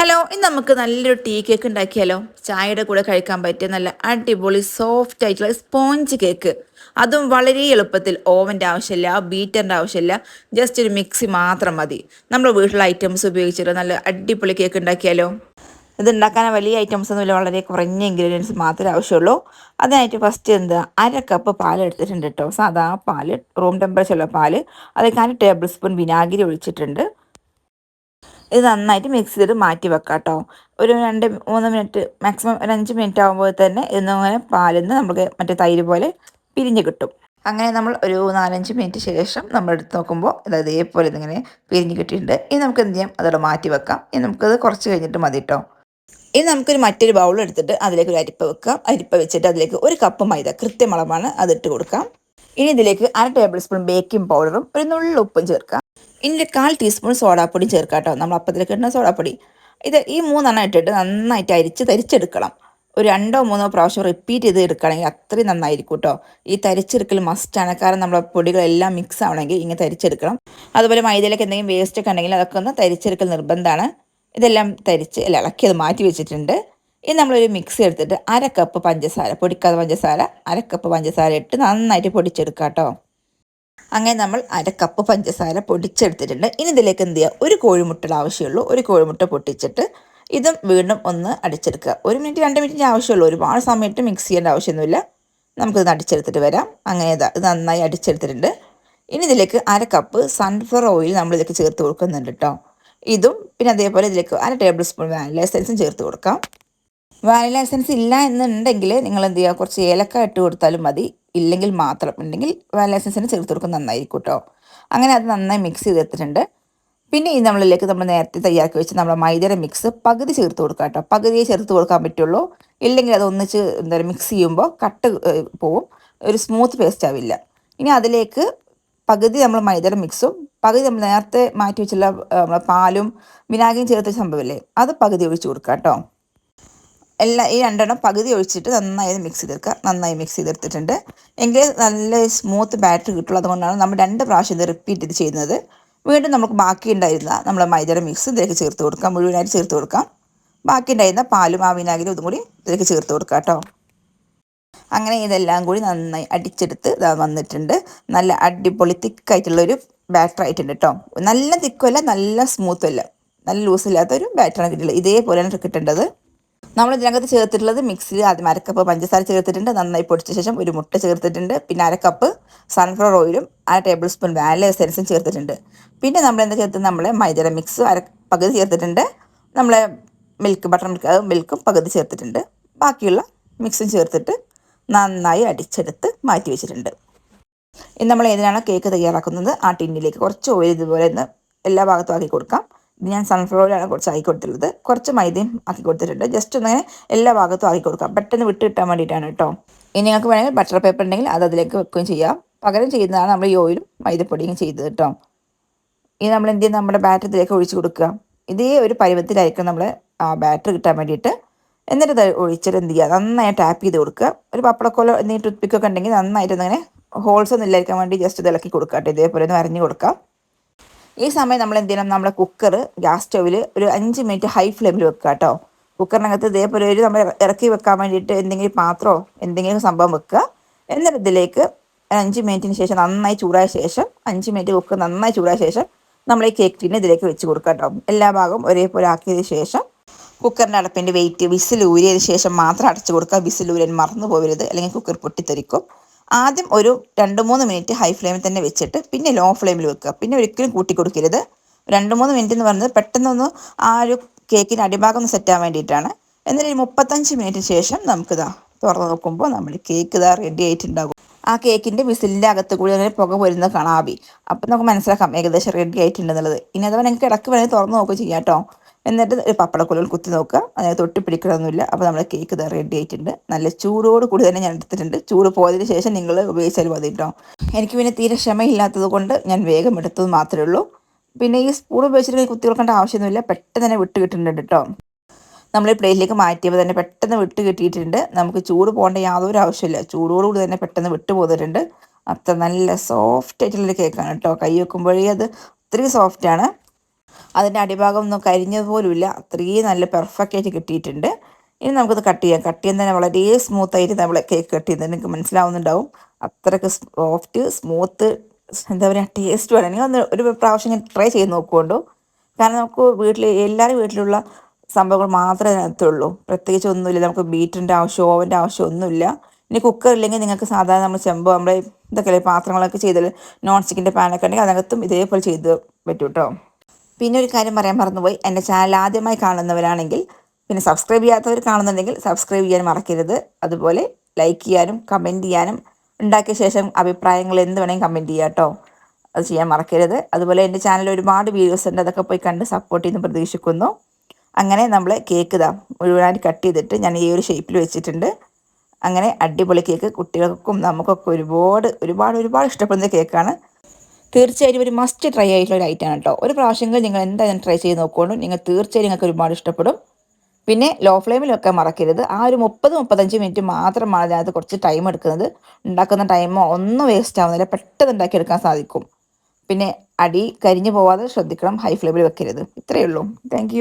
Hello, ഇന്ന് നമുക്ക് നല്ലൊരു ടീ കേക്ക് ഉണ്ടാക്കിയാലോ? ചായയുടെ കൂടെ കഴിക്കാൻ പറ്റിയ നല്ല അടിപൊളി സോഫ്റ്റ് ആയിട്ടുള്ള സ്പോഞ്ച് കേക്ക്. അതും വളരെ എളുപ്പത്തിൽ ഓവൻ്റെ ആവശ്യമില്ല, ബീറ്ററിൻ്റെ ആവശ്യമില്ല, ജസ്റ്റ് ഒരു മിക്സി മാത്രം മതി. നമ്മുടെ വീട്ടിലെ ഐറ്റംസ് ഉപയോഗിച്ചിട്ട് നല്ല അടിപൊളി കേക്ക് ഉണ്ടാക്കിയാലോ? ഇത് ഉണ്ടാക്കാൻ വലിയ ഐറ്റംസ് ഒന്നുമില്ല, വളരെ കുറഞ്ഞ ഇൻഗ്രീഡിയൻസ് മാത്രമേ ആവശ്യമുള്ളൂ. അതിനായിട്ട് ഫസ്റ്റ് അര കപ്പ് പാൽ എടുത്തിട്ടുണ്ട് കേട്ടോ. സാധാ പാല്, റൂം ടെമ്പറേച്ചറുള്ള പാല്. അതിലേക്ക് 1 ടേബിൾ സ്പൂൺ വിനാഗിരി ഒഴിച്ചിട്ടുണ്ട്. ഇത് നന്നായിട്ട് മിക്സ് ചെയ്ത് മാറ്റി വെക്കാം കേട്ടോ. ഒരു 2-3 മിനിറ്റ്, മാക്സിമം ഒരു 5 മിനിറ്റ് ആകുമ്പോൾ തന്നെ ഇന്നിങ്ങനെ പാലിൽ നിന്ന് നമുക്ക് മറ്റേ തൈര് പോലെ പിരിഞ്ഞ് കിട്ടും. അങ്ങനെ നമ്മൾ ഒരു 4-5 മിനിറ്റ് ശേഷം നമ്മൾ എടുത്ത് നോക്കുമ്പോൾ ഇതേപോലെ ഇതിങ്ങനെ പിരിഞ്ഞ് കിട്ടിയിട്ടുണ്ട്. ഇനി നമുക്ക് എന്ത് ചെയ്യാം, അതോടെ മാറ്റി വെക്കാം. ഇനി നമുക്കത് കുറച്ച് കഴിഞ്ഞിട്ട് മതി കേട്ടോ. ഇനി നമുക്കൊരു മറ്റൊരു ബൗൾ എടുത്തിട്ട് അതിലേക്ക് ഒരു അരിപ്പ വെക്കാം. അരിപ്പ വെച്ചിട്ട് അതിലേക്ക് 1 കപ്പ് മൈദ, കൃത്യമളവാണ്, അതിട്ട് കൊടുക്കാം. ഇനി ഇതിലേക്ക് 1/2 ടേബിൾ സ്പൂൺ ബേക്കിംഗ് പൗഡറും ഒരു നുള്ളു ഉപ്പും ചേർക്കാം. ഇനി 1/4 ടീസ്പൂൺ സോഡാപ്പൊടി ചേർക്കാം കേട്ടോ. നമ്മൾ അപ്പത്തിലേക്ക് ഇടുന്ന സോഡാപ്പൊടി. ഈ 3 ഇട്ടിട്ട് നന്നായിട്ട് തരിച്ചെടുക്കണം. ഒരു 2-3 പ്രാവശ്യം റിപ്പീറ്റ് ചെയ്ത് എടുക്കുകയാണെങ്കിൽ അത്രയും നന്നായിരിക്കും കേട്ടോ. ഈ തരിച്ചെടുക്കൽ മസ്റ്റാണ്, കാരണം നമ്മുടെ പൊടികളെല്ലാം മിക്സ് ആവണമെങ്കിൽ ഇങ്ങനെ തരിച്ചെടുക്കണം. അതുപോലെ മൈദയിലേക്ക് എന്തെങ്കിലും വേസ്റ്റ് ഒക്കെ ഉണ്ടെങ്കിൽ അതൊക്കെ ഒന്ന് തരിച്ചെടുക്കൽ നിർബന്ധമാണ്. ഇതെല്ലാം ഇളക്കിയത് മാറ്റി വെച്ചിട്ടുണ്ട്. ഇനി നമ്മളൊരു മിക്സി എടുത്തിട്ട് 1/2 കപ്പ് പഞ്ചസാര, പൊടിക്കാത്ത പഞ്ചസാര, 1/2 കപ്പ് പഞ്ചസാര ഇട്ട് നന്നായിട്ട് പൊടിച്ചെടുക്കാം കേട്ടോ. അങ്ങനെ നമ്മൾ 1/2 കപ്പ് പഞ്ചസാര പൊടിച്ചെടുത്തിട്ടുണ്ട്. ഇനി ഇതിലേക്ക് എന്ത് ചെയ്യുക, ഒരു കോഴിമുട്ടയുടെ ആവശ്യമുള്ളൂ. ഒരു കോഴിമുട്ട പൊട്ടിച്ചിട്ട് ഇതും വീണ്ടും ഒന്ന് അടിച്ചെടുക്കുക. 1 മിനിറ്റ് 2 മിനിറ്റിൻ്റെ ആവശ്യമുള്ളൂ. ഒരുപാട് സമയത്ത് മിക്സ് ചെയ്യേണ്ട ആവശ്യമൊന്നുമില്ല. നമുക്കിത് അടിച്ചെടുത്തിട്ട് വരാം. അങ്ങനെ ഇത് നന്നായി അടിച്ചെടുത്തിട്ടുണ്ട്. ഇനി ഇതിലേക്ക് 1/2 കപ്പ് സൺഫ്ലവർ ഓയിൽ നമ്മളിതിലേക്ക് ചേർത്ത് കൊടുക്കുന്നുണ്ട് കേട്ടോ. ഇതും പിന്നെ അതേപോലെ ഇതിലേക്ക് 1 ടേബിൾ സ്പൂൺ വാനില എസൻസും ചേർത്ത് കൊടുക്കാം. വാനില എസൻസ് ഇല്ല എന്നുണ്ടെങ്കിൽ നിങ്ങൾ എന്ത് ചെയ്യുക, കുറച്ച് ഏലക്ക ഇട്ട് കൊടുത്താലും മതി. ഇല്ലെങ്കിൽ മാത്രം ഉണ്ടെങ്കിൽ വാനില എസൻസിന് ചേർത്ത് കൊടുക്കുന്നത് നന്നായിരിക്കും കേട്ടോ. അങ്ങനെ അത് നന്നായി മിക്സ് ചെയ്തെടുത്തിട്ടുണ്ട്. പിന്നെ ഈ നമ്മൾ നേരത്തെ തയ്യാറാക്കി വെച്ച് നമ്മുടെ മൈദയുടെ മിക്സ് പകുതി ചേർത്ത് കൊടുക്കാം കേട്ടോ. പകുതിയെ ചേർത്ത് കൊടുക്കാൻ പറ്റുള്ളൂ. ഇല്ലെങ്കിൽ അത് ഒന്നിച്ച് മിക്സ് ചെയ്യുമ്പോൾ കട്ട് പോവും, ഒരു സ്മൂത്ത് പേസ്റ്റ് ആവില്ല. ഇനി അതിലേക്ക് പകുതി നമ്മൾ മൈദയുടെ മിക്സും പകുതി നമ്മൾ നേരത്തെ മാറ്റി വെച്ചുള്ള നമ്മളെ പാലും വിനാഗിരിയും ചേർത്ത സംഭവമില്ലേ, അത് പകുതി ഒഴിച്ച് കൊടുക്കാം കേട്ടോ. ഈ 2 പകുതി ഒഴിച്ചിട്ട് നന്നായി മിക്സ് ചെയ്തെടുക്കുക. നന്നായി മിക്സ് ചെയ്തെടുത്തിട്ടുണ്ട്. എങ്കിൽ നല്ല സ്മൂത്ത് ബാറ്റർ കിട്ടുള്ളൂ. അതുകൊണ്ടാണ് നമ്മൾ 2 പ്രാവശ്യം ഇത് റിപ്പീറ്റ് ചെയ്ത് ചെയ്യുന്നത്. വീണ്ടും നമുക്ക് ബാക്കി ഉണ്ടായിരുന്ന നമ്മളെ മൈദയുടെ മിക്സ് ഇതിലേക്ക് ചേർത്ത് കൊടുക്കാം. മുഴുവനായിട്ട് ചേർത്ത് കൊടുക്കാം. ബാക്കി ഉണ്ടായിരുന്ന പാലും ആ വിനാഗിരിയും ഇതും കൂടി ഇതിലേക്ക് ചേർത്ത് കൊടുക്കാം കേട്ടോ. അങ്ങനെ ഇതെല്ലാം കൂടി നന്നായി അടിച്ചെടുത്ത് വന്നിട്ടുണ്ട്. നല്ല അടിപൊളി തിക്കായിട്ടുള്ളൊരു ബാറ്റർ ആയിട്ടുണ്ട് കേട്ടോ. നല്ല തിക്കുമല്ല, നല്ല സ്മൂത്തും അല്ല, നല്ല ലൂസില്ലാത്തൊരു ബാറ്ററാണ് കിട്ടിയിട്ടുള്ളത്. ഇതേപോലെയാണ് കിട്ടേണ്ടത്. നമ്മൾ ഇതിനകത്ത് ചേർത്തിട്ടുള്ളത് മിക്സിയിൽ ആദ്യം 1/2 കപ്പ് പഞ്ചസാര ചേർത്തിട്ടുണ്ട്. നന്നായി പൊടിച്ച ശേഷം 1 മുട്ട ചേർത്തിട്ടുണ്ട്. പിന്നെ 1/2 കപ്പ് സൺഫ്ലവർ ഓയിലും 1/2 ടേബിൾ സ്പൂൺ വാനില എസൻസും ചേർത്തിട്ടുണ്ട്. പിന്നെ നമ്മൾ എന്താ ചേർത്ത്, നമ്മളെ മൈദയുടെ മിക്സ് പകുതി ചേർത്തിട്ടുണ്ട്. നമ്മളെ ബട്ടർ മിൽക്കും പകുതി ചേർത്തിട്ടുണ്ട്. ബാക്കിയുള്ള മിക്സും ചേർത്തിട്ട് നന്നായി അടിച്ചെടുത്ത് മാറ്റി വെച്ചിട്ടുണ്ട്. ഇനി നമ്മൾ ഏതിനാണോ കേക്ക് തയ്യാറാക്കുന്നത് ആ ടിന്നിലേക്ക് കുറച്ച് ഓയിൽ ഇതുപോലെ ഒന്ന് എല്ലാ ഭാഗത്തും ആക്കി കൊടുക്കാം. ഞാൻ സൺഫ്ലവർ ഓയിലാണ് കുറച്ച് ആക്കി കൊടുത്തിട്ടുള്ളത്. കുറച്ച് മൈദയും ആക്കി കൊടുത്തിട്ടുണ്ട്. ജസ്റ്റ് ഒന്ന് എല്ലാ ഭാഗത്തും ആക്കി കൊടുക്കാം, പെട്ടെന്ന് വിട്ട് കിട്ടാൻ വേണ്ടിയിട്ടാണ് കേട്ടോ. ഇനി നിങ്ങൾക്ക് വേണമെങ്കിൽ ബട്ടർ പേപ്പർ ഉണ്ടെങ്കിൽ അത് അതിലേക്ക് വെക്കുകയും ചെയ്യാം. പകരം ചെയ്യുന്നതാണ് നമ്മൾ ഈ ഓയിലും മൈദപ്പൊടിയും ചെയ്തത് കേട്ടോ. ഇനി നമ്മൾ എന്ത് ചെയ്യും, നമ്മുടെ ബാറ്റർ ഇതിലേക്ക് ഒഴിച്ച് കൊടുക്കുക. ഇതേ ഒരു പരുവത്തിലായിരിക്കും നമ്മൾ ആ ബാറ്റർ കിട്ടാൻ വേണ്ടിയിട്ട്. എന്നിട്ട് ഇത് ഒഴിച്ചിട്ട് എന്ത് ചെയ്യുക, നന്നായി ടാപ്പ് ചെയ്ത് കൊടുക്കുക. ഒരു പപ്പടക്കോലോ എന്തെങ്കിലും ടൂത്ത്പിക്കൊക്കെ ഉണ്ടെങ്കിൽ നന്നായിട്ട് അങ്ങനെ ഹോൾസ് ഒന്നും ഇല്ലായിരിക്കാൻ വേണ്ടി ജസ്റ്റ് ഇത് ഇളക്കി കൊടുക്കുക കേട്ടോ. ഇതേപോലെ ഒന്ന് വരഞ്ഞ് കൊടുക്കാം. ഈ സമയം നമ്മൾ എന്ത് ചെയ്യണം, നമ്മുടെ കുക്കർ ഗ്യാസ് സ്റ്റൗവിൽ ഒരു 5 മിനിറ്റ് ഹൈ ഫ്ലെയിമിൽ വെക്കുക കേട്ടോ. കുക്കറിനകത്ത് ഇതേപോലെ ഒരു നമ്മൾ ഇറക്കി വെക്കാൻ വേണ്ടിയിട്ട് എന്തെങ്കിലും പാത്രമോ എന്തെങ്കിലും സംഭവം വെക്കുക. എന്നിട്ട് ഇതിലേക്ക് 5 മിനിറ്റിന് ശേഷം നന്നായി ചൂടായ ശേഷം 5 മിനിറ്റ് കുക്കർ നന്നായി ചൂടായ ശേഷം നമ്മൾ ഈ കേക്ക് ടീനെ ഇതിലേക്ക് വെച്ച് കൊടുക്കുക കേട്ടോ. എല്ലാ ഭാഗവും ഒരേപോലെ ആക്കിയതിന് ശേഷം കുക്കറിൻ്റെ അടപ്പിൻ്റെ വെയിറ്റ് വിസിൽ ഊരിയതിന് ശേഷം മാത്രം അടച്ചു കൊടുക്കുക. വിസിൽ ഊരാൻ മറന്നു പോകരുത്, അല്ലെങ്കിൽ കുക്കർ പൊട്ടിത്തെറിക്കും. ആദ്യം ഒരു 2-3 മിനിറ്റ് ഹൈ ഫ്ലെയിമിൽ തന്നെ വെച്ചിട്ട് പിന്നെ ലോ ഫ്ലെയിമിൽ വെക്കുക. പിന്നെ ഒരിക്കലും കൂട്ടി കൊടുക്കരുത്. 2-3 മിനിറ്റ് എന്ന് പറയുന്നത് പെട്ടെന്നൊന്ന് ആ ഒരു കേക്കിൻ്റെ അടിഭാഗം ഒന്ന് സെറ്റാൻ വേണ്ടിയിട്ടാണ്. എന്നിട്ട് 35 മിനിറ്റിന് ശേഷം നമുക്കിതാ തുറന്ന് നോക്കുമ്പോൾ നമ്മൾ കേക്ക് റെഡി ആയിട്ടുണ്ടാകും. ആ കേക്കിൻ്റെ വിസിലിൻ്റെ അകത്ത് കൂടി അങ്ങനെ പുക വരുന്നത് കാണാം, ആവി. അപ്പം നമുക്ക് മനസ്സിലാക്കാം ഏകദേശം റെഡി ആയിട്ടുണ്ടെന്നുള്ളത്. ഇനി അഥവാ നിങ്ങൾക്ക് ഇടയ്ക്ക് വേണമെങ്കിൽ തുറന്ന് നോക്കുക ചെയ്യാം കേട്ടോ. എന്നിട്ട് ഒരു പപ്പടക്കുലകൾ കുത്തി നോക്കുക, അതായത് തൊട്ടി പിടിക്കണമെന്നില്ല. അപ്പോൾ നമ്മുടെ കേക്ക് റെഡി ആയിട്ടുണ്ട്. നല്ല ചൂടോട് കൂടി തന്നെ ഞാൻ എടുത്തിട്ടുണ്ട്. ചൂട് പോയതിന് ശേഷം നിങ്ങൾ ഉപയോഗിച്ചാൽ മതി കേട്ടോ. എനിക്ക് പിന്നെ തീരെ ക്ഷമയില്ലാത്തത് കൊണ്ട് ഞാൻ വേഗം എടുത്തത് മാത്രമേ ഉള്ളൂ. പിന്നെ ഈ സ്പൂൺ ഉപയോഗിച്ചിട്ട് കുത്തി കൊടുക്കേണ്ട ആവശ്യമൊന്നുമില്ല, പെട്ടെന്ന് തന്നെ വിട്ട് കിട്ടുന്നുണ്ട് കേട്ടോ. നമ്മൾ പ്ലേറ്റിലേക്ക് മാറ്റിയപ്പോൾ തന്നെ പെട്ടെന്ന് വിട്ട് കിട്ടിയിട്ടുണ്ട്. നമുക്ക് ചൂട് പോകേണ്ട യാതൊരു ആവശ്യമില്ല, ചൂടോടുകൂടി തന്നെ പെട്ടെന്ന് വിട്ട് പോന്നിട്ടുണ്ട്. അത്ര നല്ല സോഫ്റ്റ് ആയിട്ടുള്ളൊരു കേക്കാണ് കേട്ടോ. കൈ വെക്കുമ്പോഴേ അത് ഒത്തിരി സോഫ്റ്റാണ്. അതിൻ്റെ അടിഭാഗം ഒന്നും കരിഞ്ഞത് പോലുമില്ല, അത്രയും നല്ല പെർഫെക്റ്റ് ആയിട്ട് കിട്ടിയിട്ടുണ്ട്. ഇനി നമുക്കത് കട്ട് ചെയ്യാം. കട്ട് ചെയ്യാൻ തന്നെ വളരെ സ്മൂത്തായിട്ട് നമ്മൾ കേക്ക് കട്ട് ചെയ്യുന്നത് നിങ്ങൾക്ക് മനസ്സിലാവുന്നുണ്ടാവും. അത്രയ്ക്ക് സോഫ്റ്റ് സ്മൂത്ത്, എന്താ പറയുക, ടേസ്റ്റ് വേണം. നിങ്ങൾ ഒന്ന് ഒരു പ്രാവശ്യം ഞാൻ ട്രൈ ചെയ്ത് നോക്കുകൊണ്ടു. കാരണം നമുക്ക് എല്ലാവരും വീട്ടിലുള്ള സംഭവങ്ങൾ മാത്രമേ അതിനകത്തുള്ളൂ, പ്രത്യേകിച്ച് ഒന്നുമില്ല. നമുക്ക് ബീറ്ററിൻ്റെ ആവശ്യം, ഓവൻ്റെ ആവശ്യം ഒന്നുമില്ല. ഇനി കുക്കർ ഇല്ലെങ്കിൽ നിങ്ങൾക്ക് സാധാരണ നമ്മൾ ചെമ്പോ നമ്മുടെ ഇതൊക്കെ പാത്രങ്ങളൊക്കെ ചെയ്താൽ നോൺ സ്റ്റിക്കിൻ്റെ പാനൊക്കെ ഉണ്ടെങ്കിൽ അതിനകത്തും ഇതേപോലെ ചെയ്ത് പറ്റും കേട്ടോ. പിന്നെ ഒരു കാര്യം പറയാൻ മറന്നുപോയി, എൻ്റെ ചാനൽ ആദ്യമായി കാണുന്നവരാണെങ്കിൽ, പിന്നെ സബ്സ്ക്രൈബ് ചെയ്യാത്തവർ കാണുന്നുണ്ടെങ്കിൽ സബ്സ്ക്രൈബ് ചെയ്യാൻ മറക്കരുത്. അതുപോലെ ലൈക്ക് ചെയ്യാനും കമൻറ്റ് ചെയ്യാനും, ഉണ്ടാക്കിയ ശേഷം അഭിപ്രായങ്ങൾ എന്ത് വേണമെങ്കിൽ കമൻറ്റ് ചെയ്യാം കേട്ടോ. അത് ചെയ്യാൻ മറക്കരുത്. അതുപോലെ എൻ്റെ ചാനലിൽ ഒരുപാട് വീഡിയോസ് ഉണ്ട്, അതൊക്കെ പോയി കണ്ട് സപ്പോർട്ട് ചെയ്യുന്നു പ്രതീക്ഷിക്കുന്നു. അങ്ങനെ നമ്മൾ കേക്ക് മുഴുവനായിട്ട് കട്ട് ചെയ്തിട്ട് ഞാൻ ഈ ഒരു ഷേപ്പിൽ വെച്ചിട്ടുണ്ട്. അങ്ങനെ അടിപൊളി കേക്ക്, കുട്ടികൾക്കും നമുക്കൊക്കെ ഒരുപാട് ഒരുപാട് ഒരുപാട് ഇഷ്ടപ്പെടുന്ന കേക്കാണ്. തീർച്ചയായും ഒരു മസ്റ്റ് ട്രൈ ആയിട്ടുള്ള ഒരു ഐറ്റമാണ് കേട്ടോ. ഒരു പ്രാവശ്യമെങ്കിലും നിങ്ങൾ എന്തായാലും ട്രൈ ചെയ്ത് നോക്കുകൊണ്ട് നിങ്ങൾ തീർച്ചയായും നിങ്ങൾക്ക് ഒരുപാട് ഇഷ്ടപ്പെടും. പിന്നെ ലോ ഫ്ലെയിമിൽ വെക്കാൻ മറക്കരുത്. ആ ഒരു 30-35 മിനിറ്റ് മാത്രമാണ് അതിനകത്ത് കുറച്ച് ടൈം എടുക്കുന്നത്. ഉണ്ടാക്കുന്ന ടൈമോ ഒന്നും വേസ്റ്റ് ആവുന്നില്ല, പെട്ടെന്ന് ഉണ്ടാക്കിയെടുക്കാൻ സാധിക്കും. പിന്നെ അടി കരിഞ്ഞു പോവാതെ ശ്രദ്ധിക്കണം, ഹൈ ഫ്ലെയിമിൽ വെക്കരുത്. ഇത്രയേ ഉള്ളൂ. താങ്ക്